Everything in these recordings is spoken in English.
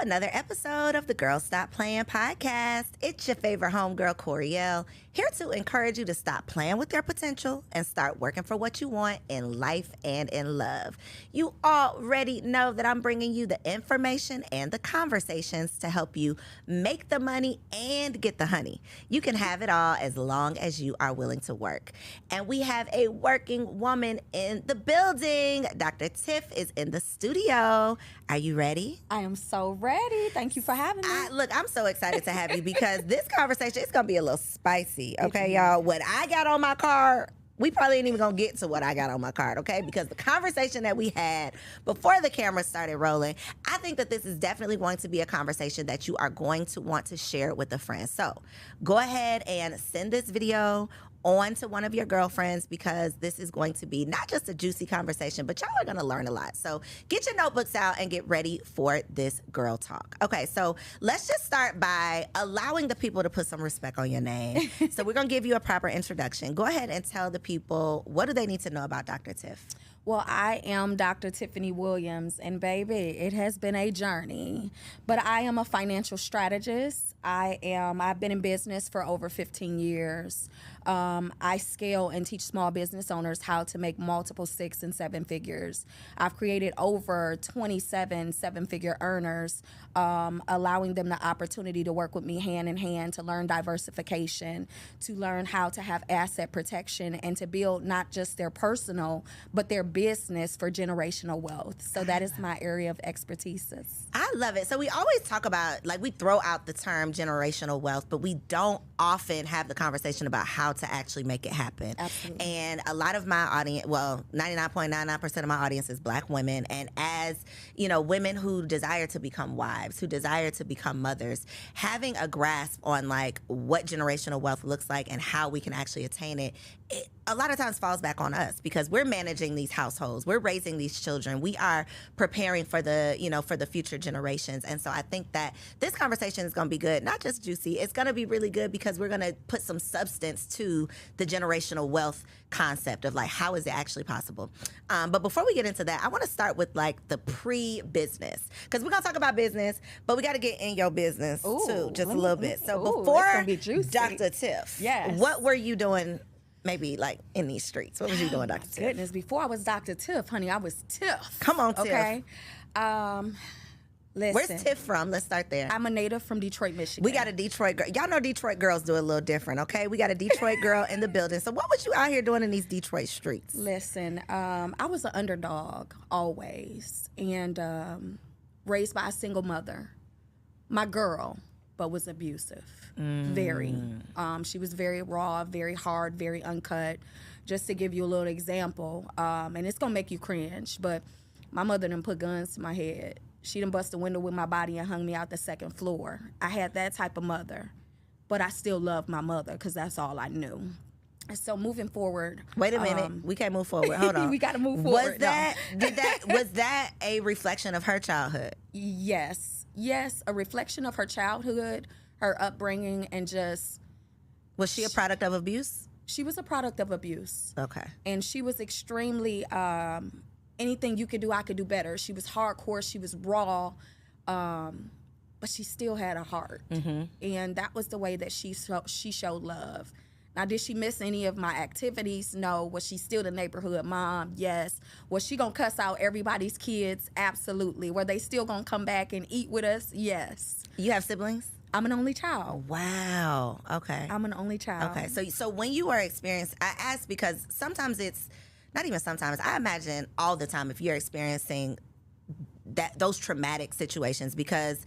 another episode of the Girl Stop Playing podcast. It's your favorite homegirl, Coriel, here to encourage you to stop playing with your potential and start working for what you want in life and in love. You already know that I'm bringing you the information and the conversations to help you make the money and get the honey. You can have it all as long as you are willing to work. And we have a working woman in the building. Dr. Tiff is in the studio. Are you ready? I am so ready. Thank you for having me. Look, I'm so excited to have you because this conversation is going to be a little spicy, okay, y'all? What I got on my card, we probably ain't even going to get to what I got on my card, okay? Because the conversation that we had before the camera started rolling, I think that this is definitely going to be a conversation that you are going to want to share with a friend. So go ahead and send this video on to one of your girlfriends because this is going to be not just a juicy conversation, but y'all are going to learn a lot. So get your notebooks out and get ready for this girl talk. Okay, so let's just start by allowing the people to put some respect on your name. So we're going to give you a proper introduction. Go ahead and tell the people, what do they need to know about Dr. Tiff? Well, I am Dr. Tiffany Williams, and baby, it has been a journey. But I am a financial strategist. I've been in business for over 15 years. I scale and teach small business owners how to make multiple 6 and 7 figures. I've created over 27 seven-figure earners, allowing them the opportunity to work with me hand in hand to learn diversification, to learn how to have asset protection, and to build not just their personal, but their business for generational wealth. So that is my area of expertise. I love it. So we always talk about, like, we throw out the term generational wealth, but we don't often have the conversation about how to actually make it happen. Absolutely. And a lot of my audience, well, 99.99% of my audience is Black women. And as, you know, women who desire to become wives, who desire to become mothers, having a grasp on, like, what generational wealth looks like and how we can actually attain it, it a lot of times falls back on us because we're managing these households, we're raising these children, we are preparing for the, you know, for the future generations. And so I think that this conversation is going to be good, not just juicy, it's going to be really good because we're going to put some substance to the generational wealth concept of, like, how is it actually possible. But before we get into that, I want to start with, like, the pre-business, because we're going to talk about business, but we got to get in your business too, just a little bit. So before Dr. Tiff, yes, what were you doing? Maybe, like, in these streets. What was you doing, Dr. Tiff? Goodness, before I was Dr. Tiff, honey, I was Tiff. Come on, Tiff. Okay. Listen. Where's Tiff from? Let's start there. I'm a native from Detroit, Michigan. We got a Detroit girl. Y'all know Detroit girls do it a little different, okay? We got a Detroit girl in the building. So what was you out here doing in these Detroit streets? Listen, I was an underdog always, and raised by a single mother. My girl, but was abusive. Very. She was very raw, very hard, very uncut. Just to give you a little example, and it's gonna make you cringe, but my mother done put guns to my head. She done bust a window with my body and hung me out the 2nd floor. I had that type of mother, but I still loved my mother because that's all I knew. And so moving forward. Wait a minute, we can't move forward. Hold on. We got to move forward. Was that a reflection of her childhood? Yes, a reflection of her childhood, her upbringing, and just. Was she a product of abuse? She was a product of abuse. Okay. And she was extremely, anything you could do, I could do better. She was hardcore, she was raw, but she still had a heart. Mm-hmm. And that was the way that she showed love. Now, did she miss any of my activities? No. Was she still the neighborhood mom? Yes. Was she going to cuss out everybody's kids? Absolutely. Were they still going to come back and eat with us? Yes. You have siblings? I'm an only child. Wow. Okay. I'm an only child. Okay. So when you are experiencing, I ask because sometimes it's, not even sometimes, I imagine all the time if you're experiencing those traumatic situations, because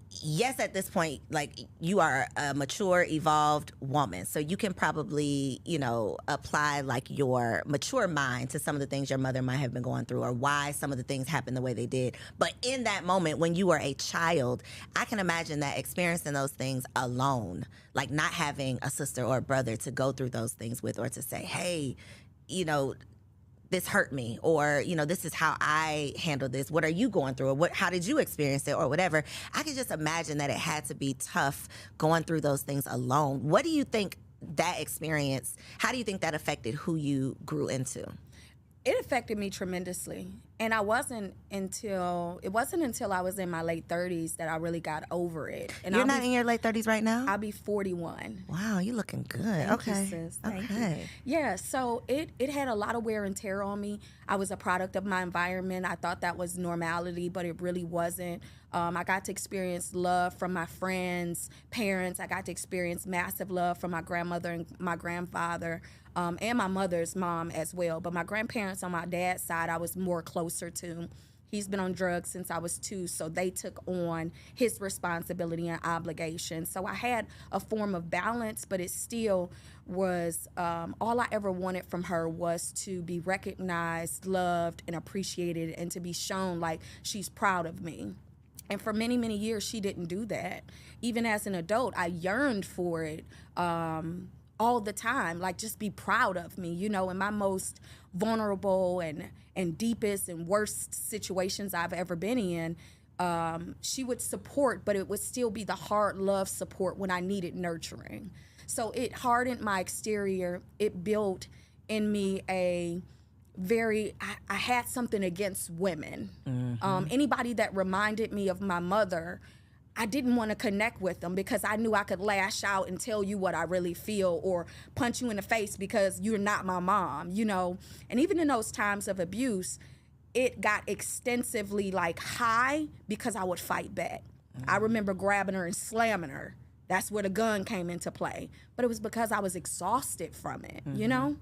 yes, at this point, like, you are a mature, evolved woman. So you can probably, you know, apply, like, your mature mind to some of the things your mother might have been going through or why some of the things happened the way they did. But in that moment, when you were a child, I can imagine that experiencing those things alone, like not having a sister or a brother to go through those things with, or to say, hey, you know, this hurt me, or, you know, this is how I handle this. What are you going through? Or how did you experience it, or whatever? I can just imagine that it had to be tough going through those things alone. What do you think that experience, how do you think that affected who you grew into? It affected me tremendously. And it wasn't until I was in my late 30s that I really got over it. And You're not in your late 30s right now? I'll be 41. Wow, you're looking good. Thank you, sis. Thank you. Okay. Yeah, so it had a lot of wear and tear on me. I was a product of my environment. I thought that was normality, but it really wasn't. I got to experience love from my friends, parents. I got to experience massive love from my grandmother and my grandfather, and my mother's mom as well. But my grandparents on my dad's side, I was more closer to. He's been on drugs since I was 2, so they took on his responsibility and obligation. So I had a form of balance, but it still was, all I ever wanted from her was to be recognized, loved, and appreciated, and to be shown like she's proud of me. And for many, many years, she didn't do that. Even as an adult, I yearned for it. All the time, like, just be proud of me, you know, in my most vulnerable and deepest and worst situations I've ever been in. She would support, but it would still be the hard love support when I needed nurturing. So it hardened my exterior. It built in me I had something against women. Anybody that reminded me of my mother, I didn't want to connect with them because I knew I could lash out and tell you what I really feel, or punch you in the face because you're not my mom, you know. And even in those times of abuse, it got extensively like high because I would fight back. I remember grabbing her and slamming her. That's where the gun came into play. But it was because I was exhausted from it, you know.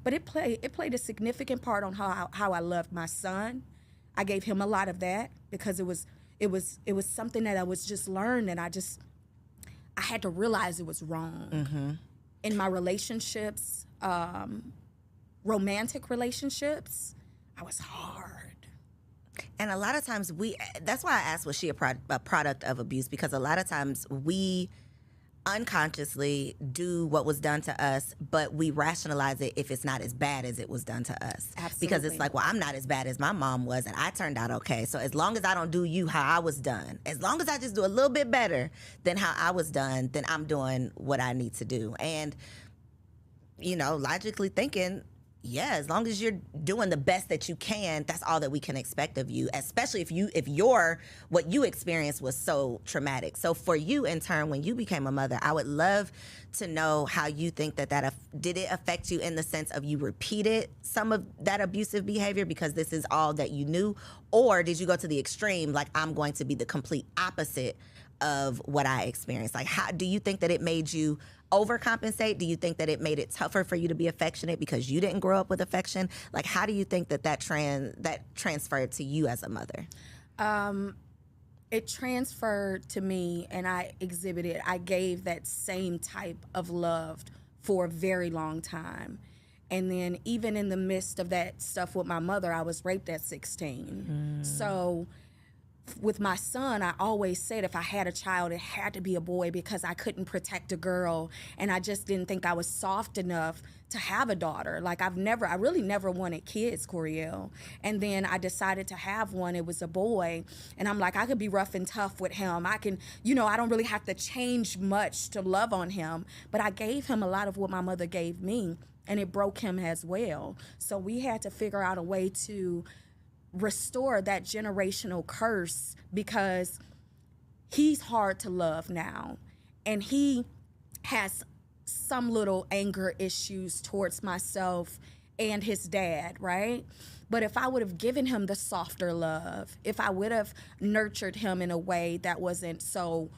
But it played a significant part on how I loved my son. I gave him a lot of that because it was something that I was just learned, and I had to realize it was wrong. In my relationships, romantic relationships, I was hard. And a lot of times that's why I asked, was she a product of abuse? Because a lot of times we unconsciously do what was done to us, but we rationalize it if it's not as bad as it was done to us. Absolutely. Because it's like, well, I'm not as bad as my mom was, and I turned out okay. So as long as I don't do you how I was done, as long as I just do a little bit better than how I was done, then I'm doing what I need to do. And, you know, logically thinking, yeah, as long as you're doing the best that you can, that's all that we can expect of you, especially if what you experienced was so traumatic. So for you, in turn, when you became a mother, I would love to know how you think that did it affect you in the sense of you repeated some of that abusive behavior because this is all that you knew, or did you go to the extreme, like, I'm going to be the complete opposite of what I experienced? Like, how do you think that it made you overcompensate? Do you think that it made it tougher for you to be affectionate because you didn't grow up with affection? Like, how do you think that transferred to you as a mother? It transferred to me, and I gave that same type of love for a very long time. And then even in the midst of that stuff with my mother, I was raped at 16. So with my son, I always said if I had a child, it had to be a boy because I couldn't protect a girl. And I just didn't think I was soft enough to have a daughter. Like, I really never wanted kids, Coriel. And then I decided to have one. It was a boy. And I'm like, I could be rough and tough with him. I can, I don't really have to change much to love on him. But I gave him a lot of what my mother gave me, and it broke him as well. So we had to figure out a way to restore that generational curse because he's hard to love now, and he has some little anger issues towards myself and his dad, right? But if I would have given him the softer love, if I would have nurtured him in a way that wasn't so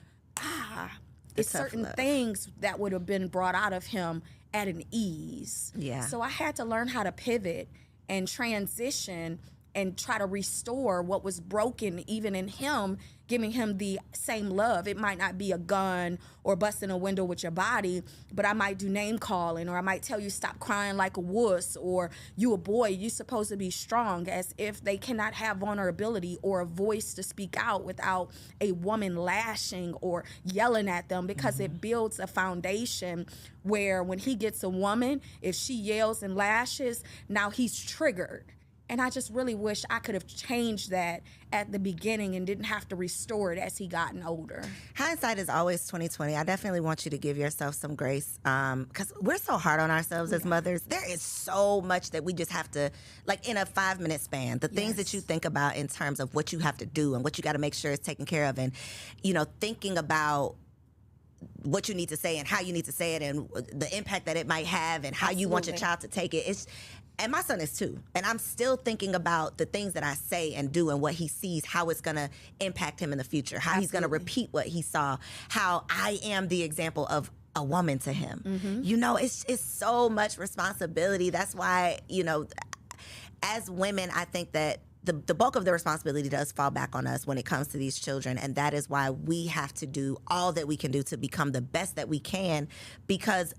it's certain love. Things that would have been brought out of him at an ease. Yeah. So I had to learn how to pivot and transition and try to restore what was broken even in him, giving him the same love. It might not be a gun or busting a window with your body, but I might do name calling, or I might tell you stop crying like a wuss, or you a boy, you supposed to be strong, as if they cannot have vulnerability or a voice to speak out without a woman lashing or yelling at them, because it builds a foundation where when he gets a woman, if she yells and lashes, now he's triggered. And I just really wish I could have changed that at the beginning and didn't have to restore it as he gotten older. Hindsight is always 2020. I definitely want you to give yourself some grace, because we're so hard on ourselves as mothers. There is so much that we just have to, like, in a 5-minute span, the things that you think about in terms of what you have to do and what you got to make sure is taken care of, and, you know, thinking about what you need to say and how you need to say it and the impact that it might have and how you want your child to take it. And my son is 2, and I'm still thinking about the things that I say and do and what he sees, how it's going to impact him in the future, how he's going to repeat what he saw, how I am the example of a woman to him. You know, it's so much responsibility. That's why, you know, as women, I think that the bulk of the responsibility does fall back on us when it comes to these children, and that is why we have to do all that we can do to become the best that we can, because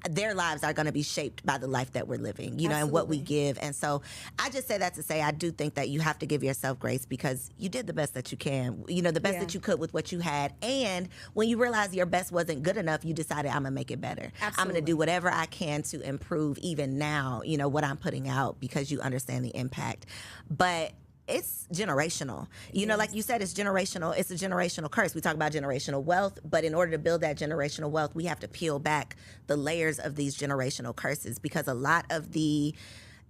their lives are going to be shaped by the life that we're living, you know, and what we give. And so I just say that to say I do think that you have to give yourself grace, because you did the best that you can, you know, the best that you could with what you had. And when you realize your best wasn't good enough, you decided, I'm going to make it better. I'm going to do whatever I can to improve even now, you know, what I'm putting out, because you understand the impact. But it's generational. You know, like you said, it's generational. It's a generational curse. We talk about generational wealth, but in order to build that generational wealth, we have to peel back the layers of these generational curses, because a lot of the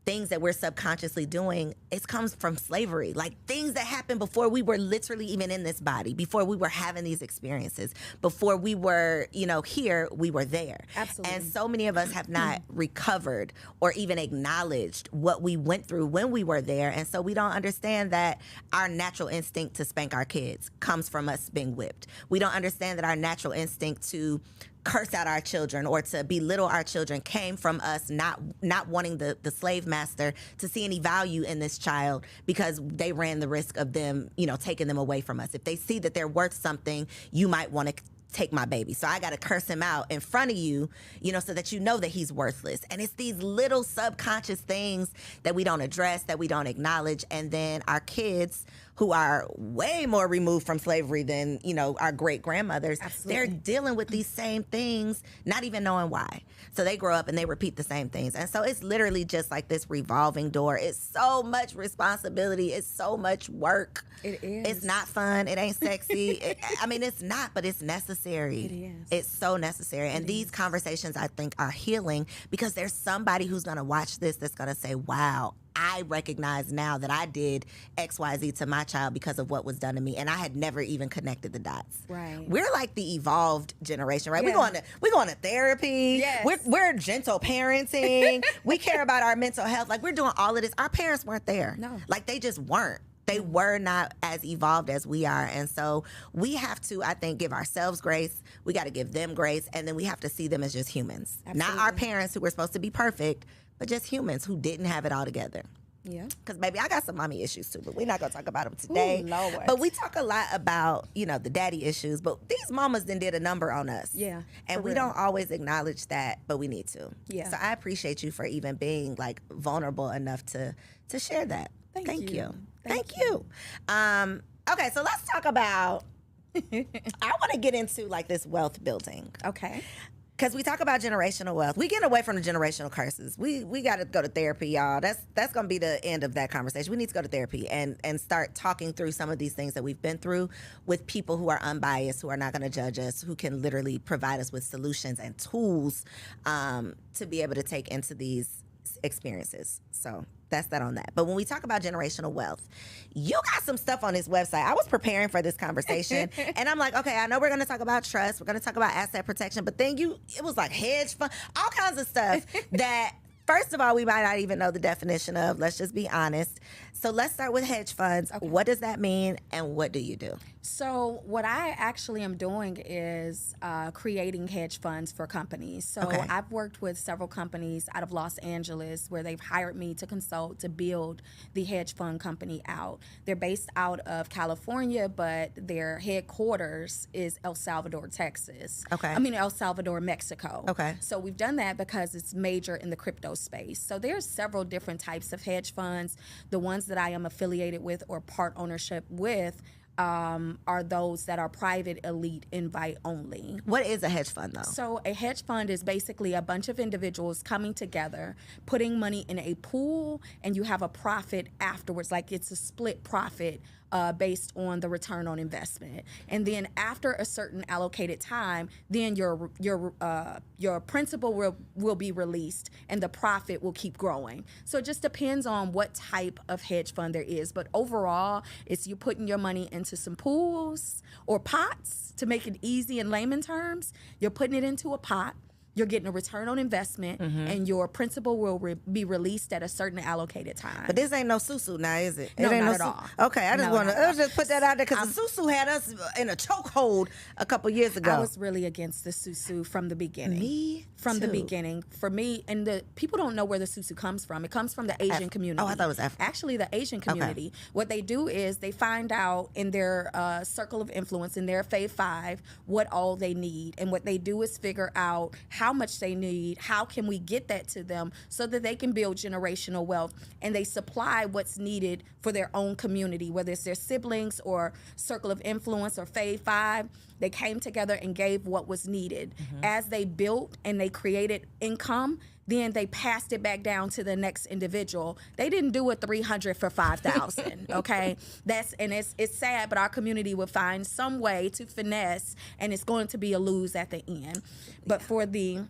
things that we're subconsciously doing, it comes from slavery. Like things that happened before we were literally even in this body, before we were having these experiences, before we were, you know, here, we were there. Absolutely. And so many of us have not recovered or even acknowledged what we went through when we were there. And so we don't understand that our natural instinct to spank our kids comes from us being whipped. We don't understand that our natural instinct to curse out our children or to belittle our children came from us not wanting the slave master to see any value in this child, because they ran the risk of them, you know, taking them away from us. If they see that they're worth something, you might want to take my baby. So I got to curse him out in front of you, you know, so that you know that he's worthless. And it's these little subconscious things that we don't address, that we don't acknowledge. And then our kids, who are way more removed from slavery than, you know, our great grandmothers, they're dealing with these same things, not even knowing why. So they grow up and they repeat the same things. And so it's literally just like this revolving door. It's so much responsibility. It's so much work. It is. It's not fun. It ain't sexy. I mean, it's not, but it's necessary. It is. It's so necessary. And these conversations, I think, are healing, because there's somebody who's going to watch this that's going to say, wow, I recognize now that I did XYZ to my child because of what was done to me, and I had never even connected the dots. Right. We're like the evolved generation, right? Yeah. We're going to therapy. Yes. We're gentle parenting. We care about our mental health. Like, we're doing all of this. Our parents weren't there. No. Like, they just weren't. They were not as evolved as we are. And so we have to, I think, give ourselves grace. We got to give them grace. And then we have to see them as just humans. Absolutely. Not our parents who were supposed to be perfect, but just humans who didn't have it all together. Yeah. Because, baby, I got some mommy issues, too, but we're not going to talk about them today. Ooh, Lord. But we talk a lot about, you know, the daddy issues, but these mamas then did a number on us. Yeah, And for we real. don't always acknowledge that, but we need to. Yeah. So I appreciate you for even being, like, vulnerable enough to share that. Thank you. Thank you. Okay, so let's talk about, I want to get into, like, this wealth building. Okay. Because we talk about generational wealth. We get away from the generational curses. We got to go to therapy, y'all. That's going to be the end of that conversation. We need to go to therapy and start talking through some of these things that we've been through with people who are unbiased, who are not going to judge us, who can literally provide us with solutions and tools to be able to take into these experiences. So that's that on that. But when we talk about generational wealth, you got some stuff on this website. I was preparing for this conversation and I'm like, okay, I know we're going to talk about trust. We're going to talk about asset protection, but then it was like hedge fund, all kinds of stuff that, first of all, we might not even know the definition of. Let's just be honest. So let's start with hedge funds. Okay. What does that mean and what do you do? So what I actually am doing is creating hedge funds for companies. So Okay. I've worked with several companies out of Los Angeles where they've hired me to consult to build the hedge fund company out. They're based out of California, but their headquarters is El Salvador, Texas. Okay. El Salvador, Mexico. Okay. So we've done that because it's major in the crypto space. So there's several different types of hedge funds. The ones that I am affiliated with or part ownership with are those that are private, elite, invite only. What is a hedge fund, though? So a hedge fund is basically a bunch of individuals coming together, putting money in a pool, and you have a profit afterwards. Like it's a split profit based on the return on investment. And then after a certain allocated time, then your principal will be released and the profit will keep growing. So it just depends on what type of hedge fund there is. But overall, it's you putting your money into some pools or pots, to make it easy in layman terms. You're putting it into a pot. You're getting a return on investment, and your principal will be released at a certain allocated time. But this ain't no susu now, is it? No, it ain't not no at all. Okay, I just want to just put that out there because the susu had us in a chokehold a couple years ago. I was really against the susu from the beginning. Me From the too. beginning. For me, and the people don't know where the susu comes from. It comes from the Asian community. Oh, I thought it was African. Actually, the Asian community. Okay. What they do is they find out in their circle of influence, in their Fave 5, what all they need. And what they do is figure out how much they need, how can we get that to them so that they can build generational wealth. And they supply what's needed for their own community, whether it's their siblings or circle of influence or Fave 5. They came together and gave what was needed. As they built and they created income, then they passed it back down to the next individual. They didn't do a 300 for 5,000, okay? It's sad, but our community will find some way to finesse, and it's going to be a lose at the end. But for the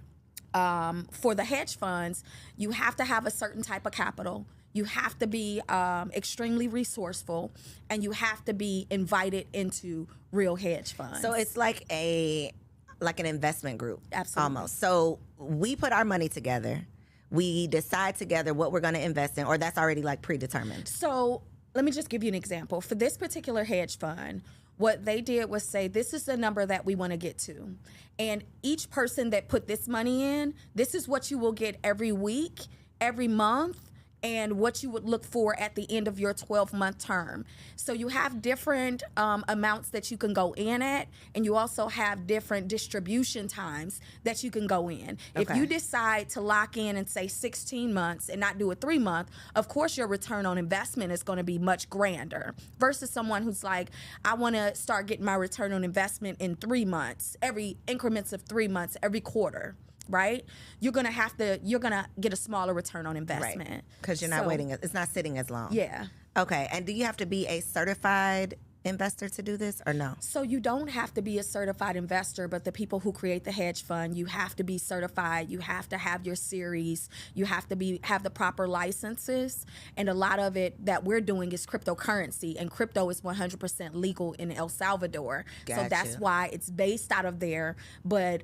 hedge funds, you have to have a certain type of capital. You have to be extremely resourceful, and you have to be invited into real hedge funds. So it's like an investment group. Absolutely. Almost. So we put our money together. We decide together what we're going to invest in, or that's already like predetermined. So let me just give you an example. For this particular hedge fund, what they did was say, this is the number that we want to get to. And each person that put this money in, this is what you will get every week, every month, and what you would look for at the end of your 12-month term. So you have different amounts that you can go in at, and you also have different distribution times that you can go in. Okay. If you decide to lock in and say 16 months and not do a 3-month, of course your return on investment is going to be much grander versus someone who's like, I want to start getting my return on investment in 3 months, every increments of 3 months, every quarter. Right? You're going to get a smaller return on investment. Right. Because you're not waiting. It's not sitting as long. Yeah. Okay. And do you have to be a certified investor to do this or no? So you don't have to be a certified investor, but the people who create the hedge fund, you have to be certified. You have to have your series. You have to have the proper licenses. And a lot of it that we're doing is cryptocurrency, and crypto is 100% legal in El Salvador. Gotcha. So that's why it's based out of there, but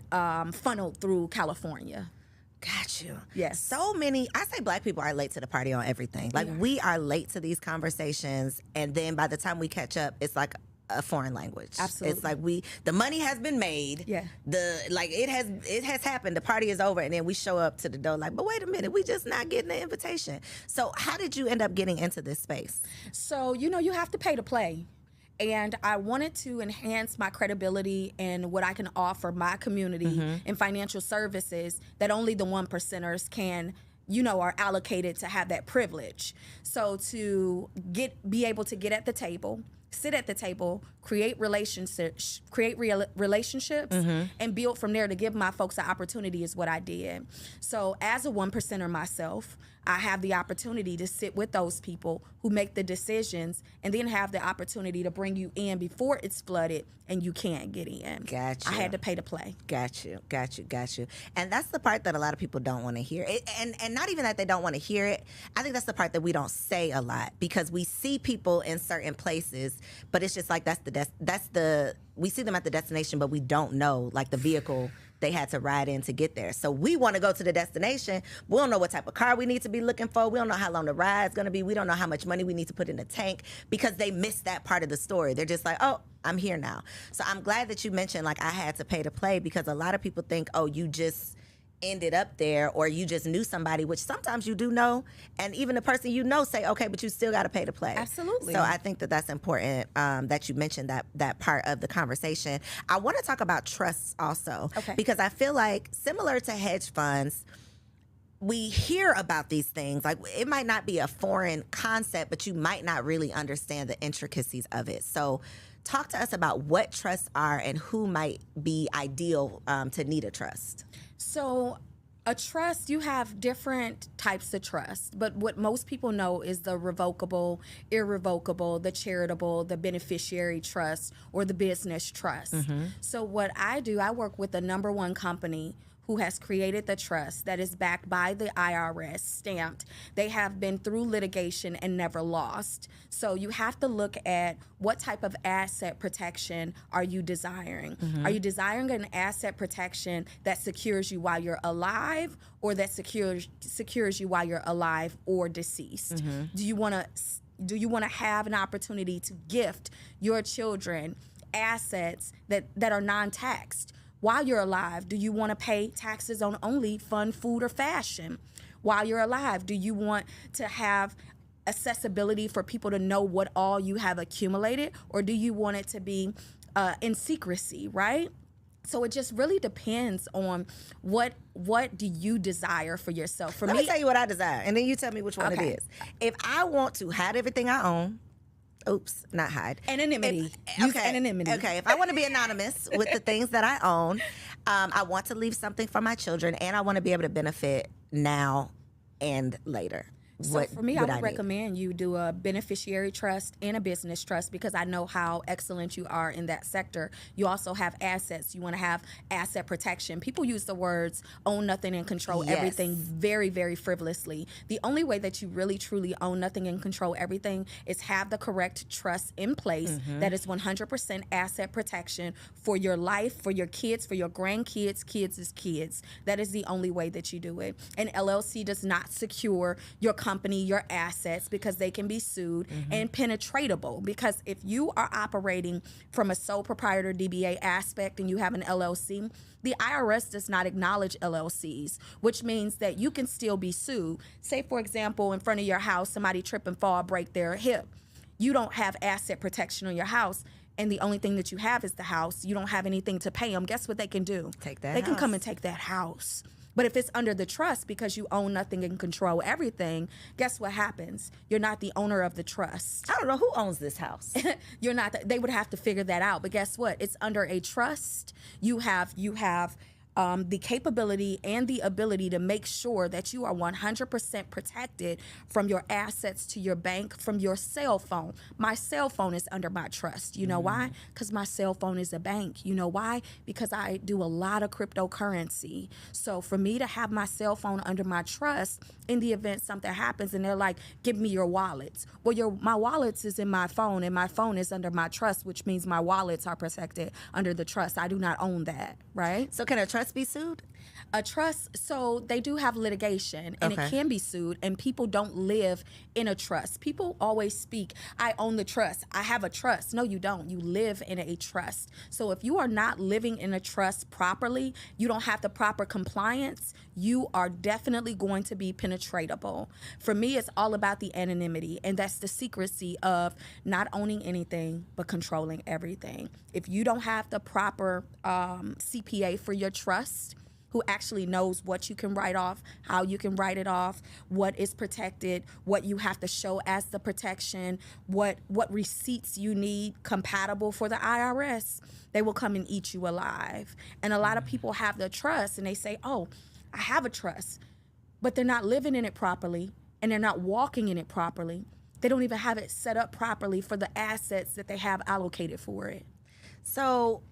funneled through California. Got you. Yes. So many, I say Black people are late to the party on everything. Like we are late to these conversations, and then by the time we catch up, it's like a foreign language. Absolutely. It's like the money has been made. Yeah. It has happened. The party is over, and then we show up to the door like, but wait a minute, we just not getting the invitation. So how did you end up getting into this space? So, you have to pay to play. And I wanted to enhance my credibility and what I can offer my community in financial services that only the 1%ers can, are allocated to have that privilege. So to be able to get at the table, sit at the table, create relationships, and build from there to give my folks an opportunity is what I did. So as a 1%er myself, I have the opportunity to sit with those people who make the decisions and then have the opportunity to bring you in before it's flooded and you can't get in. Gotcha. I had to pay to play. Got you. And that's the part that a lot of people don't want to hear. And not even that they don't want to hear it. I think that's the part that we don't say a lot because we see people in certain places, but it's just like we see them at the destination, but we don't know like the vehicle they had to ride in to get there. So we want to go to the destination. We don't know what type of car we need to be looking for. We don't know how long the ride's going to be. We don't know how much money we need to put in the tank because they missed that part of the story. They're just like, oh, I'm here now. So I'm glad that you mentioned like I had to pay to play because a lot of people think, oh, you just ended up there or you just knew somebody, which sometimes you do know, and even the person say, okay, but you still got to pay to play. Absolutely. So I think that that's important that you mentioned that part of the conversation. I want to talk about trusts also, okay, because I feel like similar to hedge funds, we hear about these things. Like, it might not be a foreign concept, but you might not really understand the intricacies of it. So talk to us about what trusts are and who might be ideal to need a trust. So a trust, you have different types of trust, but what most people know is the revocable, irrevocable, the charitable, the beneficiary trust, or the business trust. So what I do, I work with the number one company who has created the trust that is backed by the IRS, stamped. They have been through litigation and never lost. So you have to look at what type of asset protection are you desiring? Are you desiring an asset protection that secures you while you're alive, or that secures you while you're alive or deceased? Do you want to have an opportunity to gift your children assets that are non-taxed? While you're alive, do you want to pay taxes on only fun, food, or fashion? While you're alive, do you want to have accessibility for people to know what all you have accumulated, or do you want it to be in secrecy, right? So it just really depends on what do you desire for yourself. For Let me, me tell you what I desire, and then you tell me which one it is. If I want to hide everything I own, not hide. Anonymity. Use anonymity. Okay, if I want to be anonymous with the things that I own, I want to leave something for my children, and I want to be able to benefit now and later. So for me, I would recommend you do a beneficiary trust and a business trust, because I know how excellent you are in that sector. You also have assets. You want to have asset protection. People use the words own nothing and control everything very, very frivolously. The only way that you really, truly own nothing and control everything is have the correct trust in place that is 100% asset protection for your life, for your kids, for your grandkids, kids. That is the only way that you do it. An LLC does not secure your company, your assets, because they can be sued, and penetratable, because if you are operating from a sole proprietor DBA aspect and you have an LLC, the IRS does not acknowledge LLCs, which means that you can still be sued. Say, for example, in front of your house, somebody trip and fall, break their hip. You don't have asset protection on your house, and the only thing that you have is the house. You don't have anything to pay them. Guess what they can do? Take that They house. can come and take that house. But if it's under the trust, because you own nothing and control everything, guess what happens? You're not the owner of the trust. I don't know who owns this house. You're not. They would have to figure that out. But guess what? It's under a trust. You have the capability and the ability to make sure that you are 100% protected from your assets to your bank, from your cell phone. My cell phone is under my trust. You know why? Because my cell phone is a bank. You know why? Because I do a lot of cryptocurrency. So for me to have my cell phone under my trust, in the event something happens and they're like, give me your wallets. Well, my wallets is in my phone, and my phone is under my trust, which means my wallets are protected under the trust. I do not own that, right? So can a trust be sued? A trust, so they do have litigation, and it can be sued, and people don't live in a trust. People always speak, I own the trust, I have a trust. No, you don't. You live in a trust. So if you are not living in a trust properly, you don't have the proper compliance, you are definitely going to be penetratable. For me, it's all about the anonymity, and that's the secrecy of not owning anything but controlling everything. If you don't have the proper CPA for your trust, who actually knows what you can write off, how you can write it off, what is protected, what you have to show as the protection, what receipts you need compatible for the IRS, they will come and eat you alive. And a lot of people have the trust and they say, oh, I have a trust, but they're not living in it properly and they're not walking in it properly. They don't even have it set up properly for the assets that they have allocated for it. So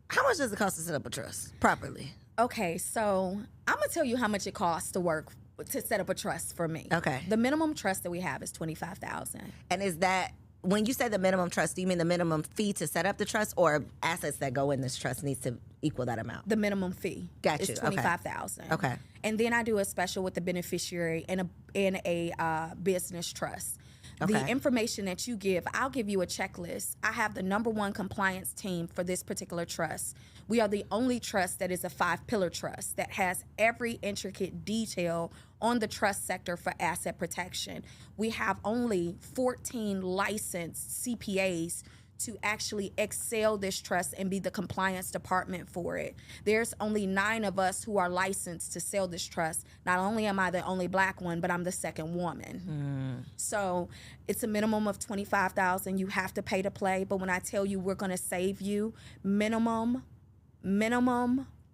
how much does it cost to set up a trust properly? Okay, so I'm gonna tell you how much it costs to set up a trust for me. Okay. The minimum trust that we have is $25,000. And is that, when you say the minimum trust, do you mean the minimum fee to set up the trust, or assets that go in this trust needs to equal that amount? The minimum fee is $25,000. Okay. And then I do a special with the beneficiary and a business trust. Okay. The information that you give, I'll give you a checklist. I have the number one compliance team for this particular trust. We are the only trust that is a 5-pillar trust that has every intricate detail on the trust sector for asset protection. We have only 14 licensed CPAs to actually excel this trust and be the compliance department for it. There's only 9 of us who are licensed to sell this trust. Not only am I the only Black one, but I'm the second woman. So it's a minimum of $25,000. You have to pay to play. But when I tell you we're going to save you, minimum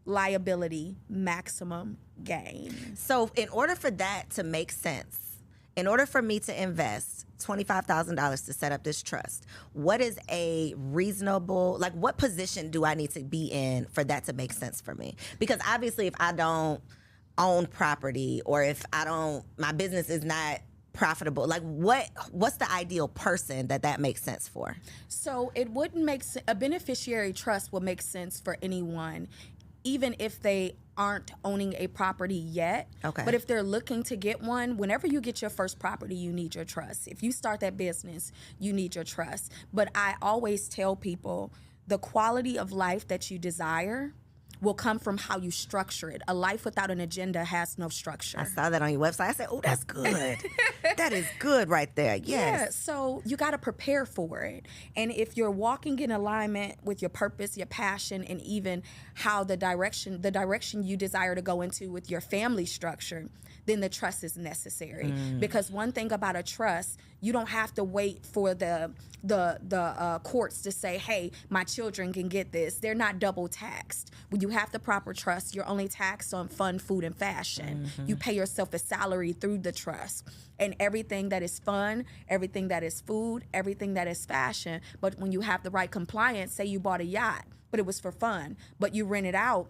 liability, maximum gain. So in order for that to make sense, in order for me to invest $25,000 to set up this trust, what is a reasonable, like what position do I need to be in for that to make sense for me? Because obviously if I don't own property, or if my business is not profitable, like what's the ideal person that makes sense for? So it wouldn't make a beneficiary trust would make sense for anyone, even if they aren't owning a property yet. Okay. But if they're looking to get one, whenever you get your first property, you need your trust. If you start that business, you need your trust. But I always tell people the quality of life that you desire will come from how you structure it. A life without an agenda has no structure. I saw that on your website. I said, oh, that's good. That is good right there. Yes. Yeah, so you got to prepare for it. And if you're walking in alignment with your purpose, your passion, and even how the direction you desire to go into with your family structure, then the trust is necessary. Because one thing about a trust, you don't have to wait for the courts to say, hey, my children can get this. They're not double taxed. When you have the proper trust, you're only taxed on fun, food, and fashion. You pay yourself a salary through the trust. And everything that is fun, everything that is food, everything that is fashion. But when you have the right compliance, say you bought a yacht, but it was for fun, but you rent it out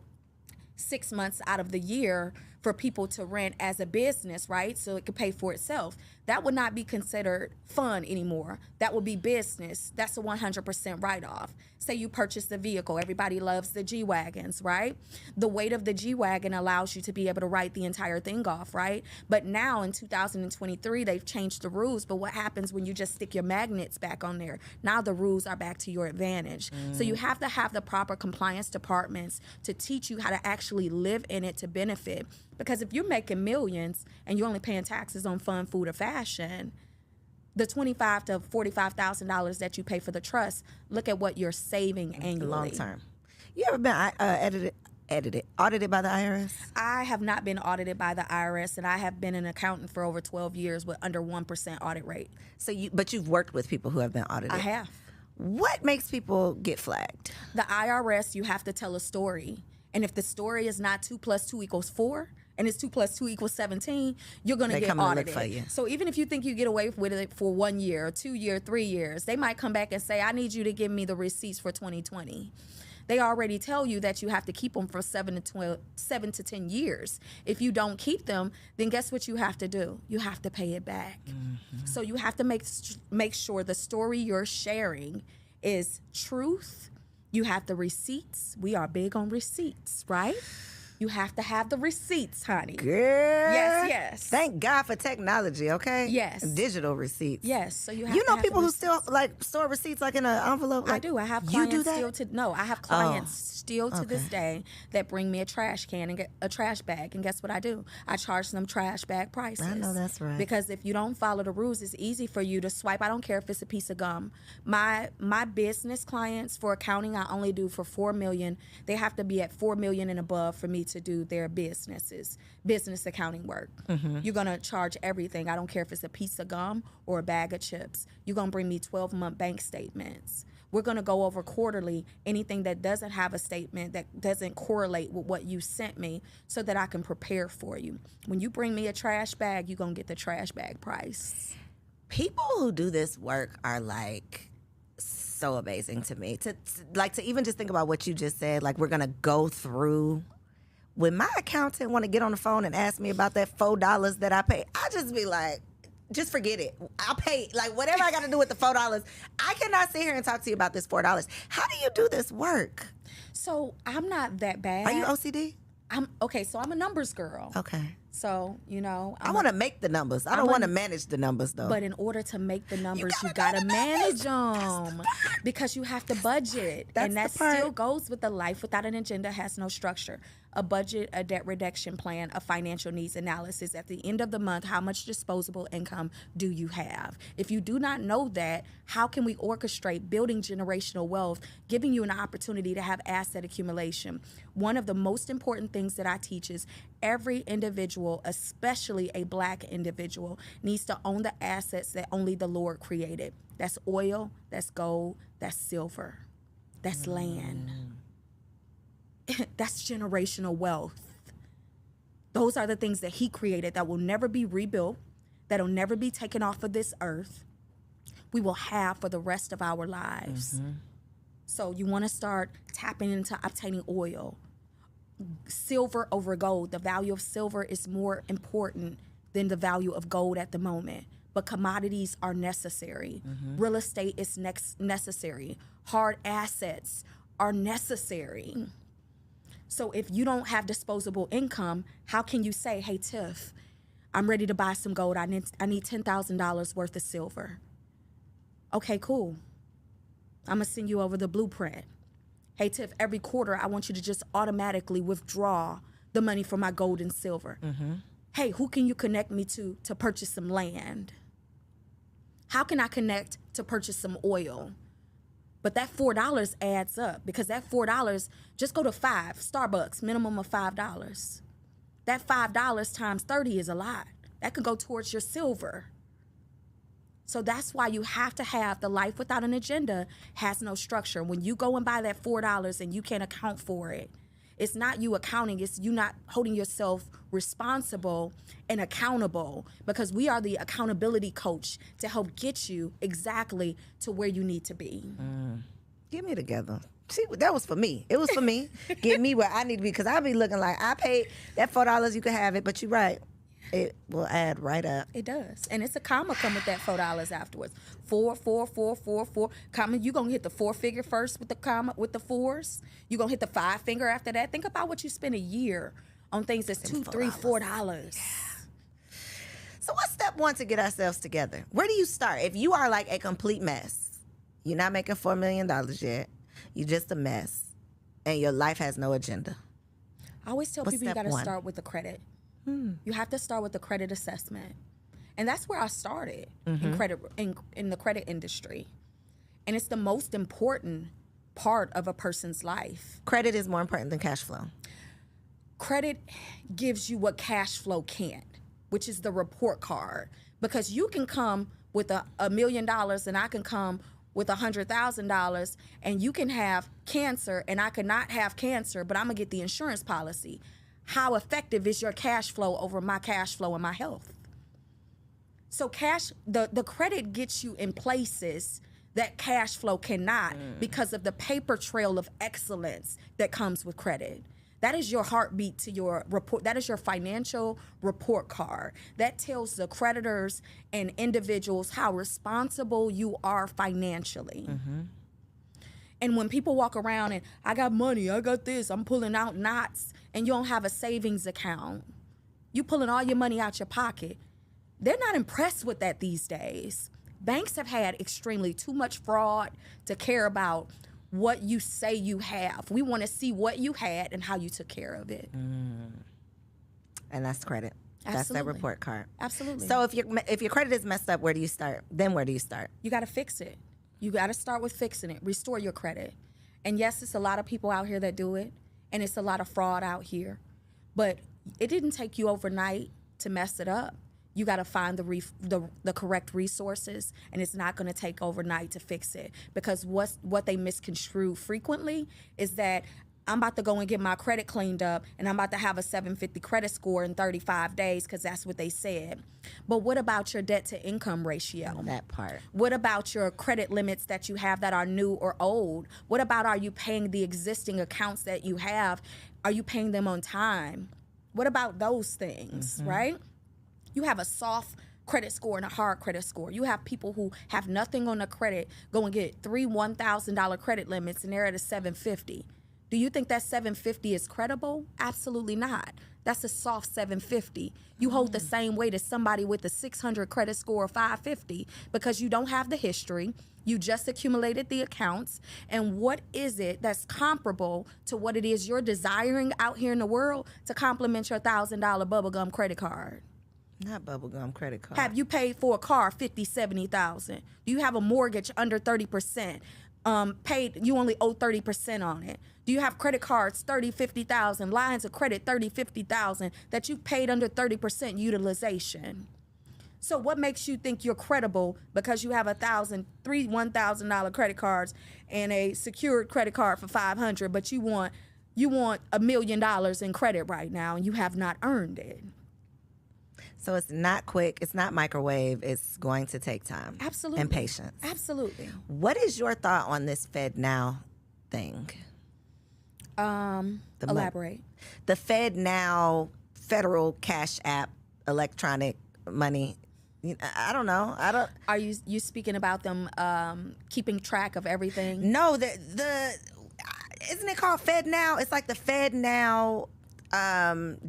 6 months out of the year for people to rent as a business, right? So it could pay for itself. That would not be considered fun anymore. That would be business. That's a 100% write-off. Say you purchased a vehicle. Everybody loves the G-Wagons, right? The weight of the G-Wagon allows you to be able to write the entire thing off, right? But now in 2023, they've changed the rules. But what happens when you just stick your magnets back on there? Now the rules are back to your advantage. So you have to have the proper compliance departments to teach you how to actually live in it to benefit. Because if you're making millions and you're only paying taxes on fun, food, or fashion, the $25,000 to $45,000 that you pay for the trust, look at what you're saving annually. Long term. You ever been audited by the IRS? I have not been audited by the IRS, and I have been an accountant for over 12 years with under 1% audit rate. But you've worked with people who have been audited. I have. What makes people get flagged? The IRS, you have to tell a story. And if the story is not 2 + 2 = 4, and it's 2 + 2 = 17, you're going to get audited. Look for you. So even if you think you get away with it for 1 year, 2 years, 3 years, they might come back and say, I need you to give me the receipts for 2020. They already tell you that you have to keep them for 7 to 10 years. If you don't keep them, then guess what you have to do? You have to pay it back. So you have to make sure the story you're sharing is truth. You have the receipts. We are big on receipts, right? You have to have the receipts, honey. Girl. Yes. Thank God for technology, okay? Yes. Digital receipts. Yes. So you have You know to have people who receipts. still store receipts like in an envelope? I do. I have clients I have clients still to this day that bring me a trash can and get a trash bag. And guess what I do? I charge them trash bag prices. I know that's right. Because if you don't follow the rules, it's easy for you to swipe. I don't care if it's a piece of gum. My business clients for accounting, I only do for $4 million. They have to be at $4 million and above for me to do their business accounting work. You're going to charge everything. I don't care if it's a piece of gum or a bag of chips. You're going to bring me 12-month bank statements. We're going to go over quarterly anything that doesn't have a statement, that doesn't correlate with what you sent me, so that I can prepare for you. When you bring me a trash bag, you're going to get the trash bag price. People who do this work are like so amazing to me. To even just think about what you just said, like we're going to go through. When my accountant want to get on the phone and ask me about that $4 that I pay, I just be like, just forget it. I'll pay, like, whatever I got to do with the $4. I cannot sit here and talk to you about this $4. How do you do this work? So I'm not that bad. Are you OCD? So I'm a numbers girl. Okay. So, I want to make the numbers. I don't want to manage the numbers, though. But in order to make the numbers, you got to manage them. Because you have to budget. And that still goes with the life without an agenda has no structure. a budget, a debt reduction plan, a financial needs analysis. At the end of the month, how much disposable income do you have? If you do not know that, how can we orchestrate building generational wealth, giving you an opportunity to have asset accumulation? One of the most important things that I teach is every individual, especially a Black individual, needs to own the assets that only the Lord created. That's oil, that's gold, that's silver, that's land. That's generational wealth. Those are the things that he created that will never be rebuilt, that'll never be taken off of this earth. We will have for the rest of our lives. So you want to start tapping into obtaining oil. Silver over gold. The value of silver is more important than the value of gold at the moment. But commodities are necessary. Real estate is necessary. Hard assets are necessary. So if you don't have disposable income, how can you say, hey, Tiff, I'm ready to buy some gold. I need $10,000 worth of silver. Okay, cool. I'm going to send you over the blueprint. Hey, Tiff, every quarter, I want you to just automatically withdraw the money for my gold and silver. Hey, who can you connect me to purchase some land? How can I connect to purchase some oil? But that $4 adds up, because that $4, just go to 5, Starbucks, minimum of $5. That $5 times 30 is a lot. That could go towards your silver. So that's why you have to have the life without an agenda has no structure. When you go and buy that $4 and you can't account for it, it's not you accounting, it's you not holding yourself responsible and accountable, because we are the accountability coach to help get you exactly to where you need to be. Get me together. See, that was for me. It was for me. Get me where I need to be, because I'll be looking like I paid that $4, you can have it, but you're right. It will add right up. It does. And it's a comma come with that $4 afterwards. 4, 4, 4, 4, 4. Comma, you're going to hit the 4-figure first with the comma, with the 4s. You're going to hit the 5-finger after that. Think about what you spend a year on things that's $2, $3, $4. So what's step one to get ourselves together? Where do you start? If you are like a complete mess, you're not making $4 million yet, you're just a mess, and your life has no agenda. I always tell people you got to start with the credit. You have to start with the credit assessment. And that's where I started in credit in the credit industry. And it's the most important part of a person's life. Credit is more important than cash flow. Credit gives you what cash flow can't, which is the report card. Because you can come with $1 million and I can come with $100,000, and you can have cancer and I could not have cancer, but I'm gonna get the insurance policy. How effective is your cash flow over my cash flow and my health? So the credit gets you in places that cash flow cannot, because of the paper trail of excellence that comes with credit. That is your heartbeat to your report. That is your financial report card. That tells the creditors and individuals how responsible you are financially. And when people walk around and I got money, I got this, I'm pulling out knots, and you don't have a savings account, you pulling all your money out your pocket, they're not impressed with that these days. Banks have had extremely too much fraud to care about what you say you have. We want to see what you had and how you took care of it. And that's credit. Absolutely. That's that report card. Absolutely. So if your credit is messed up, where do you start? Then where do you start? You got to fix it. You got to start with fixing it. Restore your credit. And yes, it's a lot of people out here that do it, and it's a lot of fraud out here. But it didn't take you overnight to mess it up. You got to find the correct resources, and it's not going to take overnight to fix it. Because what they misconstrue frequently is that I'm about to go and get my credit cleaned up, and I'm about to have a 750 credit score in 35 days because that's what they said. But what about your debt to income ratio? That part. What about your credit limits that you have that are new or old? What about, are you paying the existing accounts that you have? Are you paying them on time? What about those things, right? You have a soft credit score and a hard credit score. You have people who have nothing on the credit go and get 3 $1,000 credit limits, and they're at a 750. Do you think that 750 is credible? Absolutely not. That's a soft 750. You hold the same weight as somebody with a 600 credit score or 550 because you don't have the history, You just accumulated the accounts. And what is it that's comparable to what it is you're desiring out here in the world to complement your $1,000 bubblegum credit card? Not bubblegum credit card. Have you paid for a car $50,000, $70,000? Do you have a mortgage under 30%? You only owe 30% on it. Do you have credit cards, 30, 50,000, lines of credit, 30, 50,000, that you've paid under 30% utilization? So what makes you think you're credible because you have $1,000 credit cards and a secured credit card for $500, but you want $1 million in credit right now and you have not earned it? So it's not quick. It's not microwave. It's going to take time. Absolutely. And patience. Absolutely. What is your thought on this Fed Now thing? Elaborate. The Fed Now federal cash app, electronic money. I don't know. Are you speaking about them keeping track of everything? No, the isn't it called Fed Now? It's like the Fed Now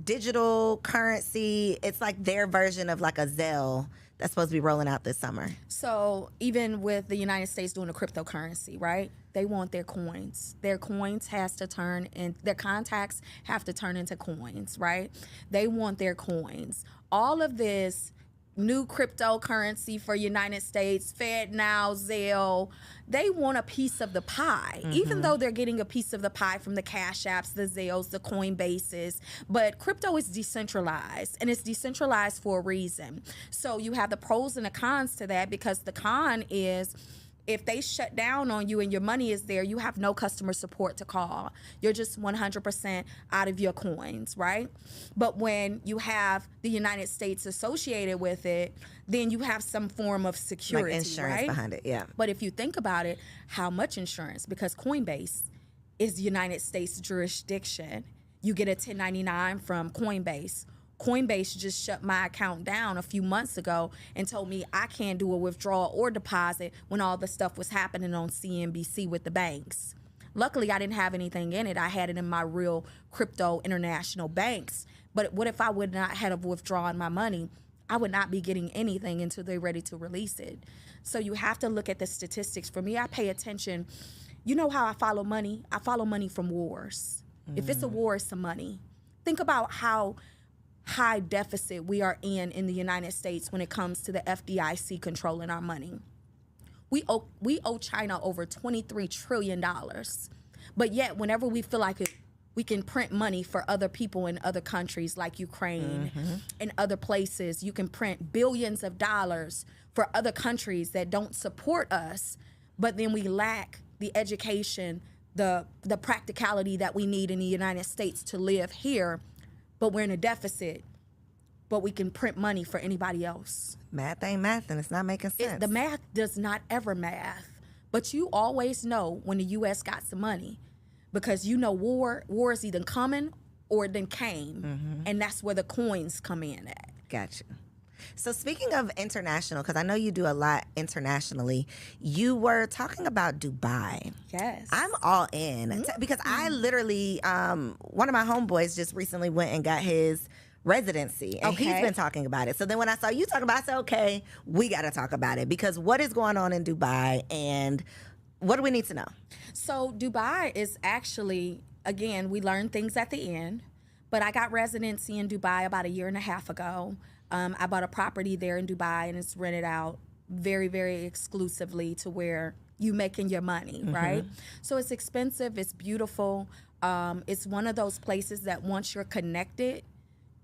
digital currency. It's like their version of like a Zelle that's supposed to be rolling out this summer. So even with the United States doing a cryptocurrency, right? They want their coins. Their coins has to turn in, their contacts have to turn into coins, right? They want their coins. All of this new cryptocurrency for United States, Fed Now, Zelle, they want a piece of the pie, even though they're getting a piece of the pie from the Cash Apps, the Zelles, the Coinbases. But crypto is decentralized, and it's decentralized for a reason. So you have the pros and the cons to that, because the con is, if they shut down on you and your money is there, you have no customer support to call. You're just 100% out of your coins, right? But when you have the United States associated with it, then you have some form of security, like insurance right? behind it, yeah. But if you think about it, how much insurance? Because Coinbase is United States jurisdiction. You get a 1099 from Coinbase. Coinbase just shut my account down a few months ago and told me I can't do a withdrawal or deposit when all the stuff was happening on CNBC with the banks. Luckily, I didn't have anything in it. I had it in my real crypto international banks. But what if I would not have withdrawn my money? I would not be getting anything until they're ready to release it. So you have to look at the statistics. For me, I pay attention. You know how I follow money? I follow money from wars. If it's a war, it's some money. Think about how high deficit we are in the United States when it comes to the FDIC controlling our money. We owe China over $23 trillion. But yet, whenever we feel like it, we can print money for other people in other countries like Ukraine and other places. You can print billions of dollars for other countries that don't support us, but then we lack the education, the practicality that we need in the United States to live here. But we're in a deficit, but we can print money for anybody else. Math ain't math, and it's not making sense. The math does not ever math. But you always know when the U.S. got some money, because you know war is either coming or it then came, and that's where the coins come in at. Gotcha. So speaking of international, because I know you do a lot internationally, you were talking about Dubai. Yes. I'm all in because I literally, one of my homeboys just recently went and got his residency, and he's been talking about it. So then when I saw you talking about it, I said, okay, we got to talk about it, because what is going on in Dubai and what do we need to know? So Dubai is actually, again, we learn things at the end, but I got residency in Dubai about 1.5 years ago. I bought a property there in Dubai, and it's rented out very, very exclusively to where you making your money, right? So it's expensive, it's beautiful. It's one of those places that once you're connected,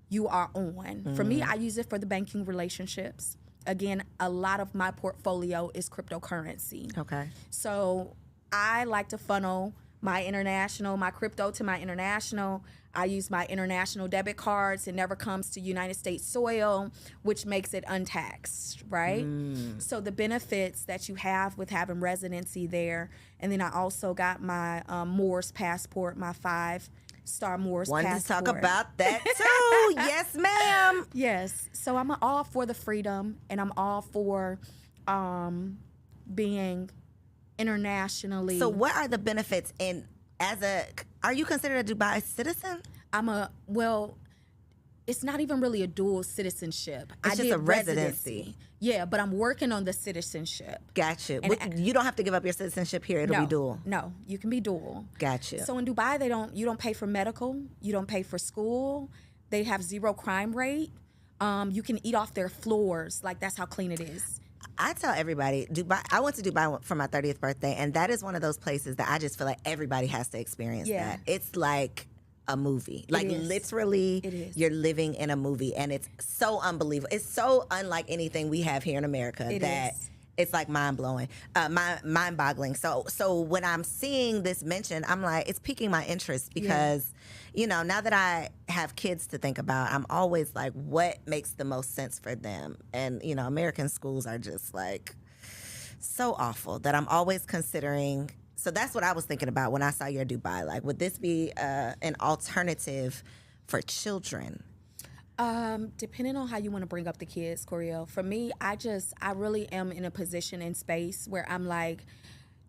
you are on. For me, I use it for the banking relationships. Again, a lot of my portfolio is cryptocurrency. Okay. So I like to funnel my crypto to my international. I use my international debit cards. It never comes to United States soil, which makes it untaxed, right? So the benefits that you have with having residency there. And then I also got my Moors passport, my 5-star Moors passport. Wanted to talk about that too. Yes, ma'am. Yes. So I'm all for the freedom, and I'm all for being internationally. So what are the benefits are you considered a Dubai citizen? it's it's not even really a dual citizenship. It's just did a residency. Yeah, but I'm working on the citizenship. Got you. And You don't have to give up your citizenship here. It'll be dual. No, you can be dual. Got you. So in Dubai, you don't pay for medical. You don't pay for school. They have 0 crime rate. You can eat off their floors. Like, that's how clean it is. I tell everybody, Dubai. I went to Dubai for my 30th birthday, and that is one of those places that I just feel like everybody has to experience that. It's like a movie. Like, literally, you're living in a movie, and it's so unbelievable. It's so unlike anything we have here in America it's like mind-blowing, mind-boggling. So when I'm seeing this mentioned, I'm like, it's piquing my interest because, you know, now that I have kids to think about, I'm always like, what makes the most sense for them? And, you know, American schools are just like so awful that I'm always considering. So that's what I was thinking about when I saw your Dubai. Like, would this be an alternative for children? Depending on how you want to bring up the kids, Coriel. For me, I really am in a position in space where I'm like,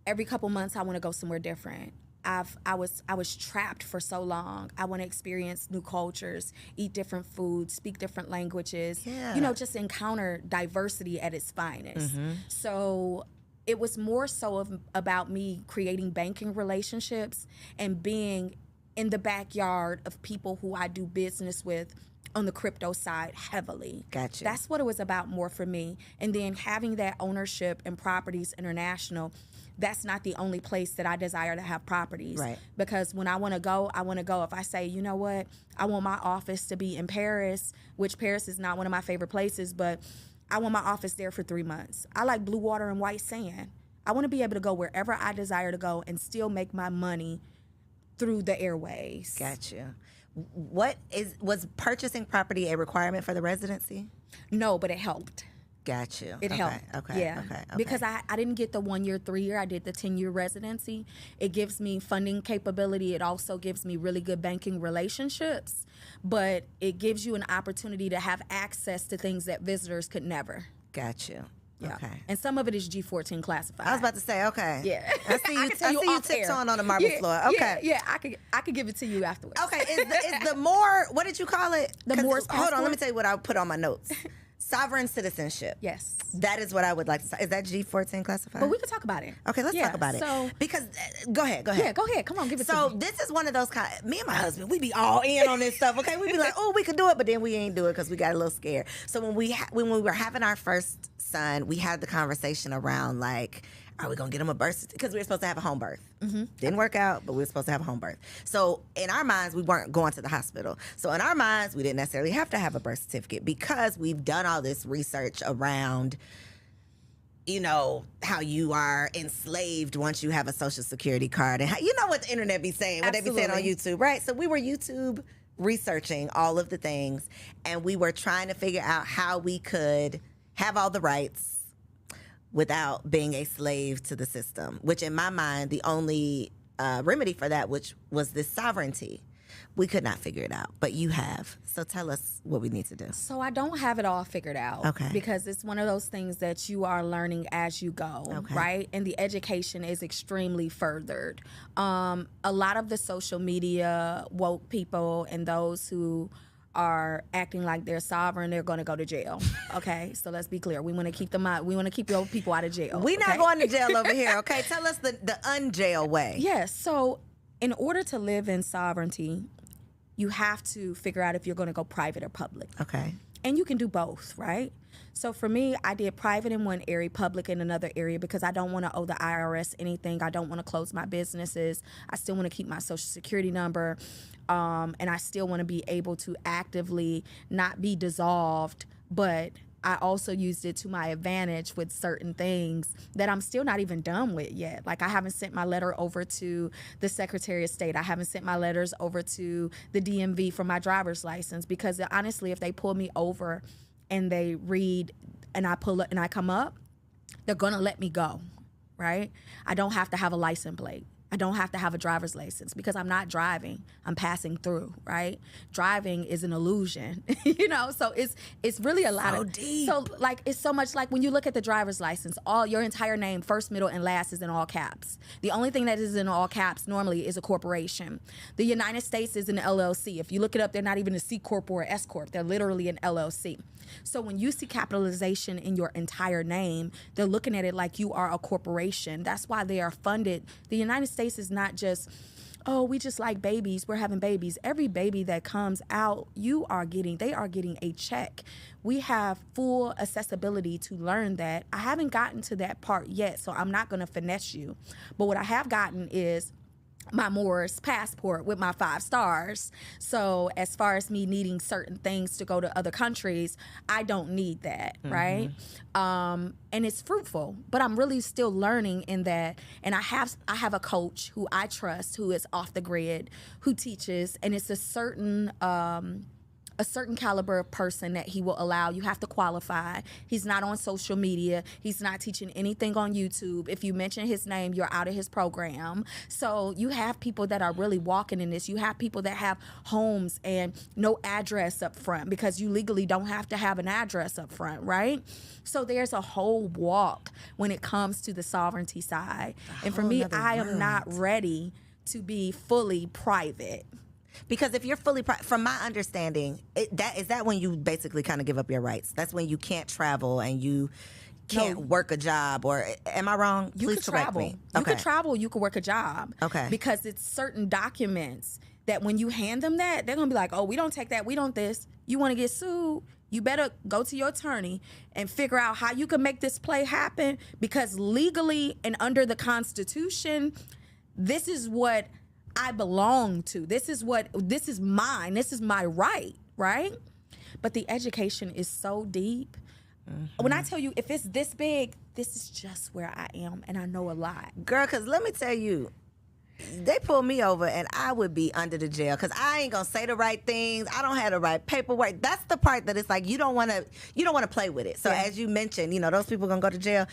every couple months I want to go somewhere different. I was trapped for so long. I want to experience new cultures, eat different foods, speak different languages. Yeah. You know, just encounter diversity at its finest. Mm-hmm. So it was more so about me creating banking relationships and being in the backyard of people who I do business with on the crypto side heavily. Gotcha. That's what it was about more for me. And then having that ownership and properties international, that's not the only place that I desire to have properties. Right. Because when I want to go, I want to go. If I say, you know what, I want my office to be in Paris, which Paris is not one of my favorite places, but I want my office there for 3 months. I like blue water and white sand. I want to be able to go wherever I desire to go and still make my money through the airways. Gotcha. Was purchasing property a requirement for the residency? No, but it helped. Got you. It helped. Okay. Yeah. Okay. Because I didn't get the 1 year, 3 year. I did the 10-year residency. It gives me funding capability. It also gives me really good banking relationships. But it gives you an opportunity to have access to things that visitors could never. Got you. Yeah. Okay. And some of it is G14 classified. I was about to say, okay. Yeah. I see you tiptoeing on the marble floor. Okay. Yeah, I could give it to you afterwards. Okay. Is the more, what did you call it? The Moore's Hold on, passport? let me tell you what I put on my notes. Sovereign citizenship. Yes. That is what I would like to say. Is that G14 classified? But we could talk about it. Okay, let's talk about it. Because, go ahead. Yeah, go ahead. Come on, give it to me. So this is one of those me and my husband, we be all in on this stuff, okay? We be like, oh, we could do it, but then we ain't do it because we got a little scared. So when we were having our first son, we had the conversation around like, are we gonna get him a birth certificate? Because we were supposed to have a home birth. Mm-hmm. Didn't work out, but we were supposed to have a home birth. So in our minds, we weren't going to the hospital. So in our minds, we didn't necessarily have to have a birth certificate because we've done all this research around, you know, how you are enslaved once you have a social security card. And how, you know what the internet be saying, what Absolutely. they be saying on YouTube, right? So we were YouTube researching all of the things, and we were trying to figure out how we could have all the rights without being a slave to the system, which in my mind, the only remedy for that, which was this sovereignty. We could not figure it out, but you have. So tell us what we need to do. So I don't have it all figured out. Okay. Because it's one of those things that you are learning as you go, Okay. right? And the education is extremely furthered. A lot of the social media woke people and those who are acting like they're sovereign, they're going to go to jail. Okay, so let's be clear. We want to keep them out. We want to keep your people out of jail. We're not okay? going to jail over here, okay? Tell us the unjail way. Yes. So in order to live in sovereignty, you have to figure out if you're going to go private or public. Okay. And you can do both, right? So for me, I did private in one area, public in another area, because I don't want to owe the IRS anything. I don't want to close my businesses. I still want to keep my social security number. And I still want to be able to actively not be dissolved, but I also used it to my advantage with certain things that I'm still not even done with yet. Like I haven't sent my letter over to the Secretary of State. I haven't sent my letters over to the DMV for my driver's license, because honestly, if they pull me over and they read and I pull up and I come up, they're gonna let me go, right? I don't have to have a license plate. I don't have to have a driver's license because I'm not driving. I'm passing through, right? Driving is an illusion, you know? So it's really a lot of deep. So like it's so much like when you look at the driver's license, all your entire name, first, middle, and last is in all caps. The only thing that is in all caps normally is a corporation. The United States is an LLC. If you look it up, they're not even a C Corp or a S Corp. They're literally an LLC. So when you see capitalization in your entire name, they're looking at it like you are a corporation. That's why they are funded. The United States is not just, oh, we just like babies, we're having babies. Every baby that comes out, they are getting a check. We have full accessibility to learn that. I haven't gotten to that part yet, so I'm not gonna finesse you. But what I have gotten is my Moors passport with my 5 stars. So as far as me needing certain things to go to other countries, I don't need that, right? And it's fruitful, but I'm really still learning in that. And I have a coach who I trust, who is off the grid, who teaches, and it's a certain caliber of person that he will allow. You have to qualify. He's not on social media. He's not teaching anything on YouTube. If you mention his name, you're out of his program. So you have people that are really walking in this. You have people that have homes and no address up front because you legally don't have to have an address up front, right? So there's a whole walk when it comes to the sovereignty side. And for me, I am not ready to be fully private. Because if you're fully, from my understanding, is that when you basically kind of give up your rights? That's when you can't travel and you can't work a job, or am I wrong? You Please could correct travel. me. You could travel. You could work a job. Okay. Because it's certain documents that when you hand them that, they're gonna be like, "Oh, we don't take that. We don't this. You want to get sued? You better go to your attorney and figure out how you can make this play happen. Because legally and under the Constitution, this is what I belong to. This is mine. This is my right, right? But the education is so deep. When I tell you, if it's this big, this is just where I am, and I know a lot. Girl, because let me tell you, they pull me over and I would be under the jail because I ain't gonna say the right things. I don't have the right paperwork. That's the part that it's like you don't want to play with it. So as you mentioned, those people gonna go to jail.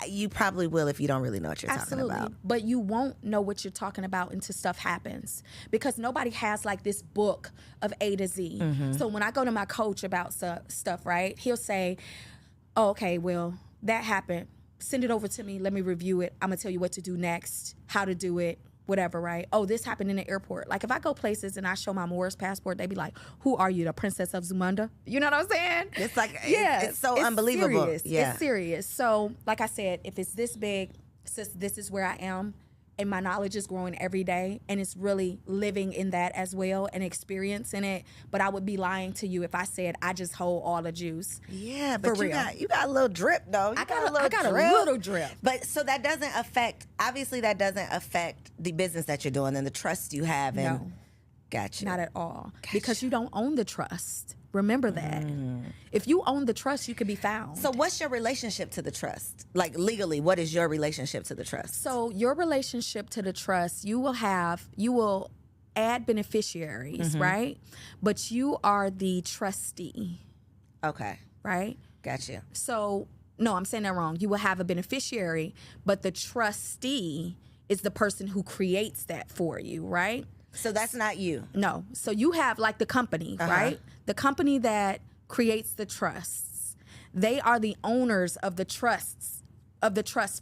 You probably will if you don't really know what you're talking about. But you won't know what you're talking about until stuff happens, because nobody has like this book of A to Z. So when I go to my coach about stuff, right, he'll say, oh, okay, well, that happened. Send it over to me. Let me review it. I'm going to tell you what to do next, how to do it, whatever, right? Oh, this happened in the airport. Like, if I go places and I show my Moors passport, they be like, who are you, the Princess of Zamunda? You know what I'm saying? It's like, it's so unbelievable. Serious. Yeah. It's serious. So, like I said, if it's this big, sis, this is where I am, and my knowledge is growing every day, and it's really living in that as well and experiencing it. But I would be lying to you if I said I just hold all the juice. Yeah, but for you real. got a little drip though. I got a little drip. But so that doesn't affect. Obviously, that doesn't affect the business that you're doing and the trust you have. And No. Gotcha. Not at all. Gotcha. Because you don't own the trust. Remember that. If you own the trust, you could be found. So what's your relationship to the trust? Like, legally, what is your relationship to the trust? So your relationship to the trust, you will add beneficiaries, right? But you are the trustee. Okay. Right? Gotcha. So, no, I'm saying that wrong. You will have a beneficiary, but the trustee is the person who creates that for you, right? So that's not you. No. So you have like the company, right? The company that creates the trusts. They are the owners of the trusts,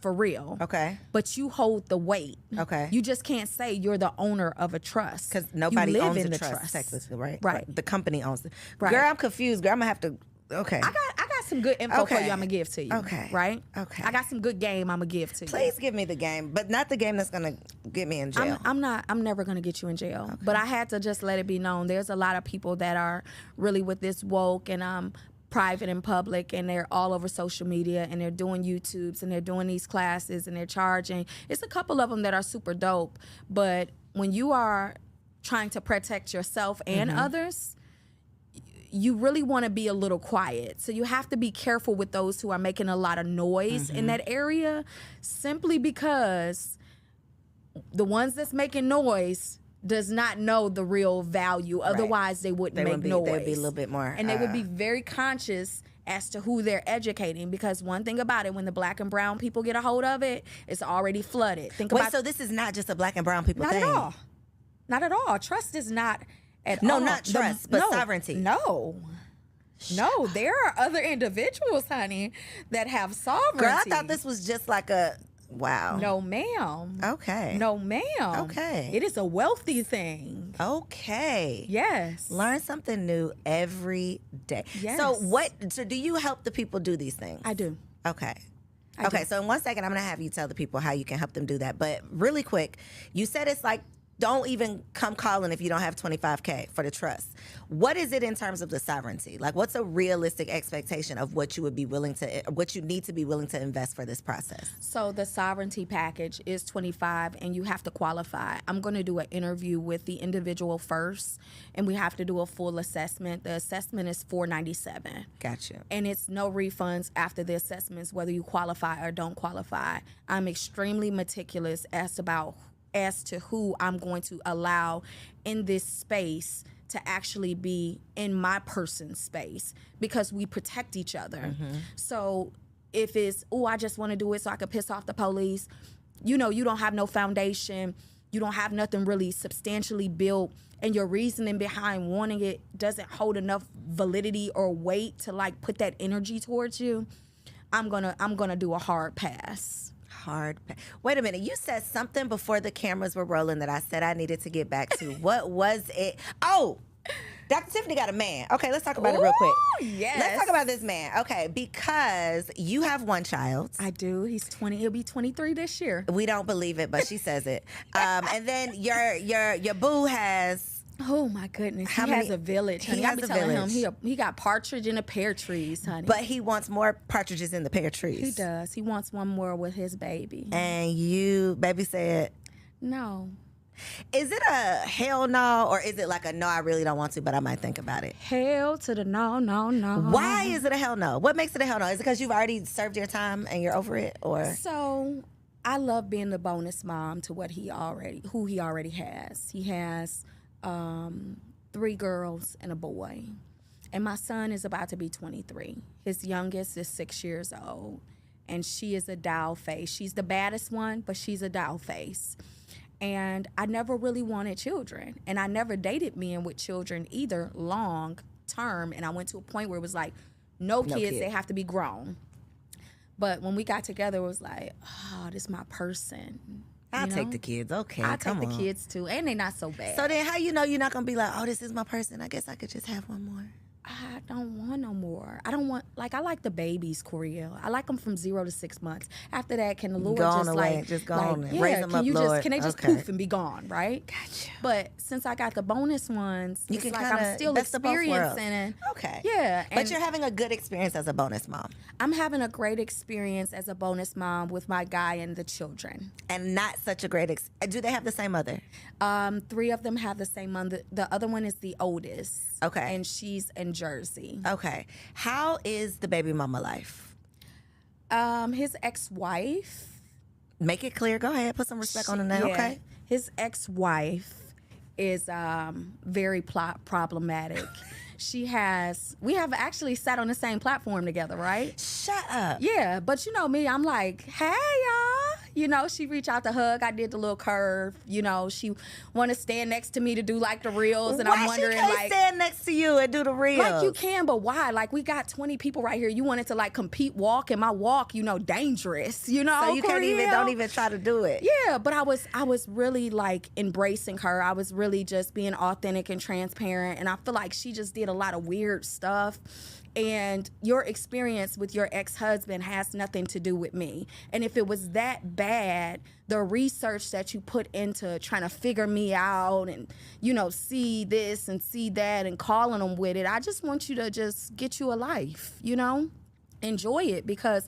for real. Okay. But you hold the weight. Okay. You just can't say you're the owner of a trust. Because nobody you live owns in the trust, technically, right? Right. The company owns it. Right. Girl, I'm confused. Girl, I'm going to have to... Okay. I got some good info for you I'm going to give to you. Okay. Right? Okay. I got some good game I'm going to give to you. Please give me the game, but not the game that's going to get me in jail. I'm never going to get you in jail. Okay. But I had to just let it be known. There's a lot of people that are really with this woke and private and public, and they're all over social media, and they're doing YouTubes, and they're doing these classes, and they're charging. It's a couple of them that are super dope. But when you are trying to protect yourself and others, you really want to be a little quiet. So you have to be careful with those who are making a lot of noise in that area, simply because the ones that's making noise does not know the real value. Otherwise, they wouldn't make noise. They'd be a little bit more. And they would be very conscious as to who they're educating, because one thing about it, when the black and brown people get a hold of it, it's already flooded. Wait, so this is not just a black and brown people thing? Not at all. Not at all. Trust is not at all. No, not trust, but sovereignty. No, there are other individuals, honey, that have sovereignty. Girl, I thought this was just like a... Wow. No, ma'am. Okay. No, ma'am. Okay. It is a wealthy thing. Okay. Yes. Learn something new every day. Yes. So do you help the people do these things? I do. Okay. I do. So in 1 second, I'm going to have you tell the people how you can help them do that. But really quick, you said it's like, don't even come calling if you don't have $25K for the trust. What is it in terms of the sovereignty? Like, what's a realistic expectation of what you would be willing to, what you need to be willing to invest for this process? So the sovereignty package is 25, and you have to qualify. I'm going to do an interview with the individual first, and we have to do a full assessment. The assessment is $497. Gotcha. And it's no refunds after the assessments, whether you qualify or don't qualify. I'm extremely meticulous as to who I'm going to allow in this space to actually be in my person's space, because we protect each other. Mm-hmm. So if it's, I just want to do it so I can piss off the police, you don't have no foundation, you don't have nothing really substantially built, and your reasoning behind wanting it doesn't hold enough validity or weight to like put that energy towards you, I'm gonna do a hard pass. Wait a minute. You said something before the cameras were rolling that I said I needed to get back to. What was it? Oh, Dr. Tiffany got a man. Okay, let's talk about it real quick. Yes. Let's talk about this man. Okay, because you have one child. I do. He's 20. He'll be 23 this year. We don't believe it, but she says it. And then your boo has... Oh my goodness! He has a village, honey. I be telling him he got partridge in the pear trees, honey. But he wants more partridges in the pear trees. He does. He wants one more with his baby. And you, baby, said no. Is it a hell no, or is it like a no, I really don't want to, but I might think about it? Hell to the no, no, no. Why is it a hell no? What makes it a hell no? Is it because you've already served your time and you're over it, or? So I love being the bonus mom to who he already has. He has 3 girls and a boy. And my son is about to be 23. His youngest is 6 years old. And she is a doll face. She's the baddest one, but she's a doll face. And I never really wanted children. And I never dated men with children either long term. And I went to a point where it was like, no kids, they have to be grown. But when we got together, it was like, this is my person. I'll take the kids. Okay, I'll take the kids too, and they're not so bad. So then how you know you're not going to be like, this is my person, I guess I could just have one more? I don't want no more. I don't want, I like the babies, Coriel. I like them from 0 to 6 months. After that, can the Lord go just away, just go on and raise them up, Lord. Can they just poof and be gone, right? Gotcha. But since I got the bonus ones, you it's can like kinda, I'm still experiencing it. Okay. Yeah. But you're having a good experience as a bonus mom. I'm having a great experience as a bonus mom with my guy and the children. And not such a great do they have the same mother? 3 of them have the same mother. The other one is the oldest. Okay. And she's in Jersey. Okay. How is the baby mama life? His ex-wife. Make it clear. Go ahead. Put some respect on the name. Yeah. Okay. His ex-wife is very problematic. We have actually sat on the same platform together, right? Shut up. Yeah, but you know me, I'm like, hey, y'all. She reached out to hug. I did the little curve. She want to stand next to me to do like the reels, and I'm wondering, she can't stand next to you and do the reels? Like you can, but why? Like we got 20 people right here. You wanted to like compete walk, and my walk, dangerous. So you don't even try to do it. Yeah, but I was really like embracing her. I was really just being authentic and transparent, and I feel like she just did a lot of weird stuff. And your experience with your ex-husband has nothing to do with me. And if it was that bad, the research that you put into trying to figure me out and, see this and see that and calling them with it, I just want you to just get you a life, enjoy it, because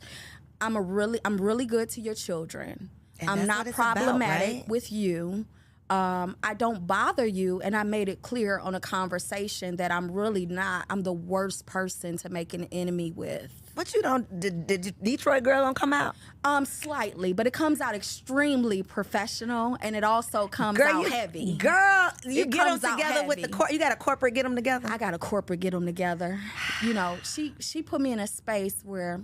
I'm really good to your children. And I'm not problematic about, right? with you. I don't bother you, and I made it clear on a conversation that I'm really not. I'm the worst person to make an enemy with. But you don't. Did Detroit girl don't come out? Slightly, but it comes out extremely professional, and it also comes out heavy. Girl, you It get them comes out together with heavy. you got a corporate get them together. I got a corporate get them together. You know, she put me in a space where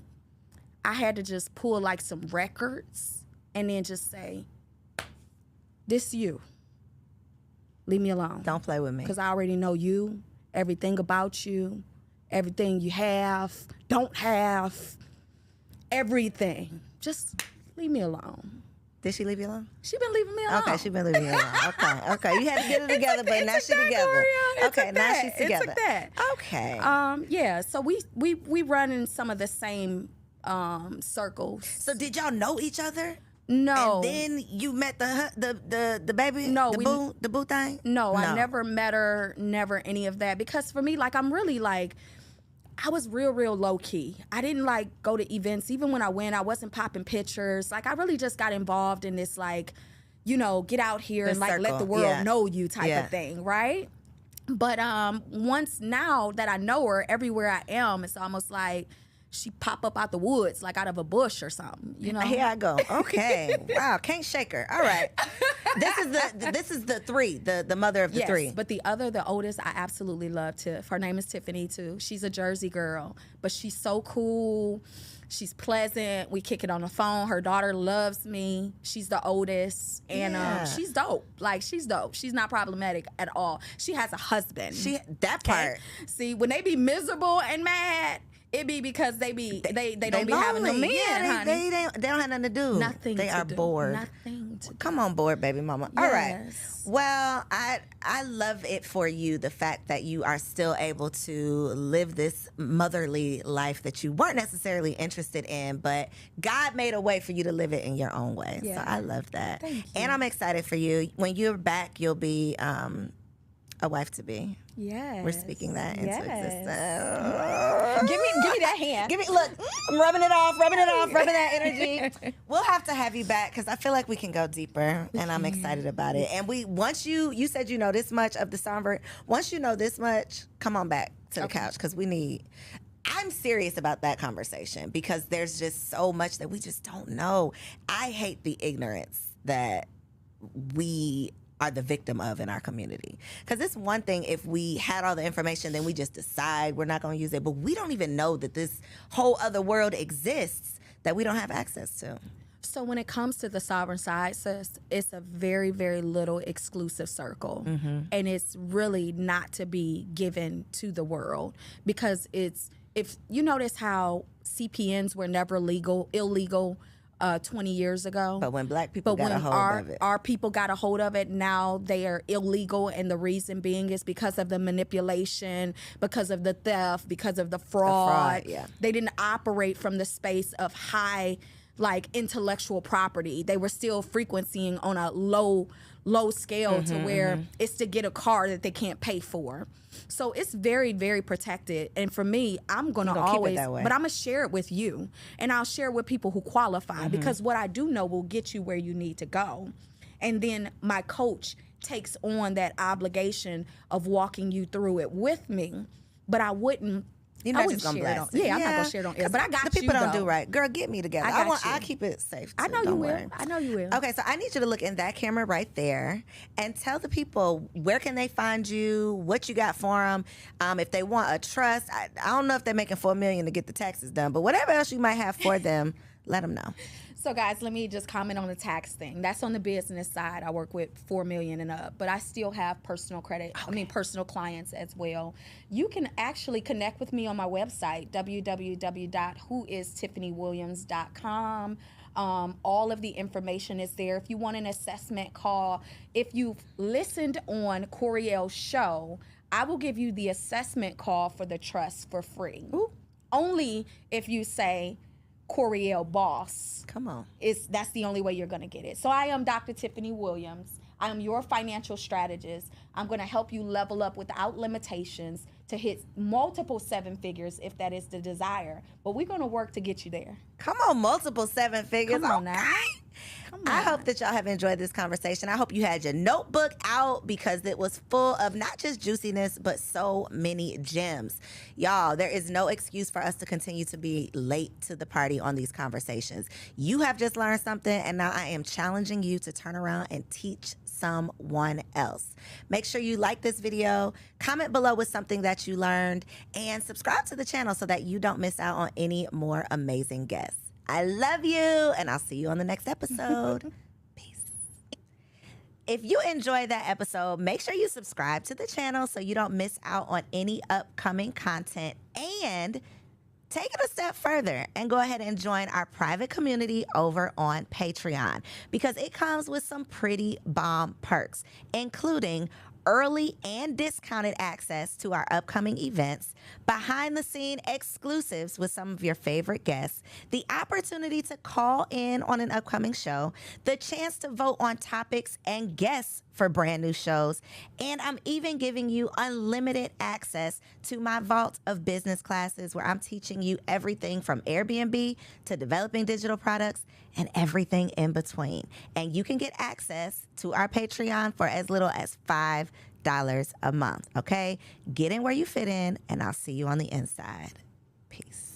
I had to just pull like some records and then just say, "This you. Leave me alone. Don't play with me." Because I already know you, everything about you, everything you have, don't have, everything. Just leave me alone. Did she leave you alone? She been leaving me alone. Okay, she been leaving you alone. Okay. You had to get it together, but now she together. Okay, now she's together. It took that. Okay. Yeah. So we run in some of the same circles. So did y'all know each other? No. And then you met the baby? No, the boo thing? No, I never met her, never any of that. Because for me, like, I'm really like, I was real low key. I didn't like go to events. Even when I went, I wasn't popping pictures. Like, I really just got involved in this, like, you know, get out here and like let the world know you type of thing, right? But once now that I know her, everywhere I am, it's almost like she pop up out the woods, like out of a bush or something, you know? Here I go. Okay. Wow, can't shake her. All right. This is the three, the mother of the three. But the oldest, I absolutely love Tiff. Her name is Tiffany too. She's a Jersey girl, but she's so cool. She's pleasant. We kick it on the phone. Her daughter loves me. She's the oldest, and she's dope. Like, she's dope. She's not problematic at all. She has a husband. That part. See, when they be miserable and mad, it be because they don't be having no men, honey. They don't have nothing to do. Nothing. They are bored. Nothing to do. Come on board, baby mama. Yes. All right. Well, I love it for you, the fact that you are still able to live this motherly life that you weren't necessarily interested in, but God made a way for you to live it in your own way. Yeah. So I love that. Thank you. And I'm excited for you. When you're back, you'll be a wife to be. Yes. We're speaking that into existence. Give me that hand. Look, I'm rubbing it off, rubbing that energy. We'll have to have you back because I feel like we can go deeper, and I'm excited about it. And once you said you know this much of the Songbird, once you know this much, come on back to the couch because I'm serious about that conversation because there's just so much that we just don't know. I hate the ignorance that we are the victim of in our community. Because it's one thing if we had all the information, then we just decide we're not going to use it. But we don't even know that this whole other world exists that we don't have access to. So when it comes to the sovereign side, sis, it's a very, very little exclusive circle. Mm-hmm. And it's really not to be given to the world because if you notice how CPNs were never illegal 20 years ago. But when black people got a hold of it. Our people got a hold of it, now they are illegal. And the reason being is because of the manipulation, because of the theft, because of the fraud. They didn't operate from the space of high, like, intellectual property. They were still frequencying on a low scale to where it's to get a car that they can't pay for. So it's very, very protected. And for me, I'm going to always, but I'm going to share it with you. And I'll share it with people who qualify because what I do know will get you where you need to go. And then my coach takes on that obligation of walking you through it with me. But I wouldn't. You're not just gonna blast it. I'm not gonna share it on air. But I got you. The people don't do right. Girl, get me together. I'll keep it safe. I know you will. I know you will. Okay, so I need you to look in that camera right there and tell the people where can they find you, what you got for them. If they want a trust, I don't know if they're making $4 million to get the taxes done, but whatever else you might have for them, let them know. So guys, let me just comment on the tax thing. That's on the business side. I work with $4 million and up, but I still have personal credit. Okay. Personal clients as well. You can actually connect with me on my website, www.whoistiffanyWilliams.com. All of the information is there. If you want an assessment call, if you've listened on Coriel's show, I will give you the assessment call for the trust for free. Ooh. Only if you say Coriel Boss. Come on. That's the only way you're going to get it. So I am Dr. Tiffany Williams. I am your financial strategist. I'm going to help you level up without limitations to hit multiple 7 figures if that is the desire. But we're going to work to get you there. Come on, multiple 7 figures. Come on now. I hope that y'all have enjoyed this conversation. I hope you had your notebook out because it was full of not just juiciness, but so many gems. Y'all, there is no excuse for us to continue to be late to the party on these conversations. You have just learned something, and now I am challenging you to turn around and teach someone else. Make sure you like this video, comment below with something that you learned, and subscribe to the channel so that you don't miss out on any more amazing guests. I love you, and I'll see you on the next episode. Peace. If you enjoyed that episode, make sure you subscribe to the channel so you don't miss out on any upcoming content, and take it a step further and go ahead and join our private community over on Patreon because it comes with some pretty bomb perks, including early and discounted access to our upcoming events, behind-the-scene exclusives with some of your favorite guests, the opportunity to call in on an upcoming show, the chance to vote on topics and guests for brand new shows, and I'm even giving you unlimited access to my vault of business classes where I'm teaching you everything from Airbnb to developing digital products and everything in between. And you can get access to our Patreon for as little as $5 a month, okay? Get in where you fit in, and I'll see you on the inside. Peace.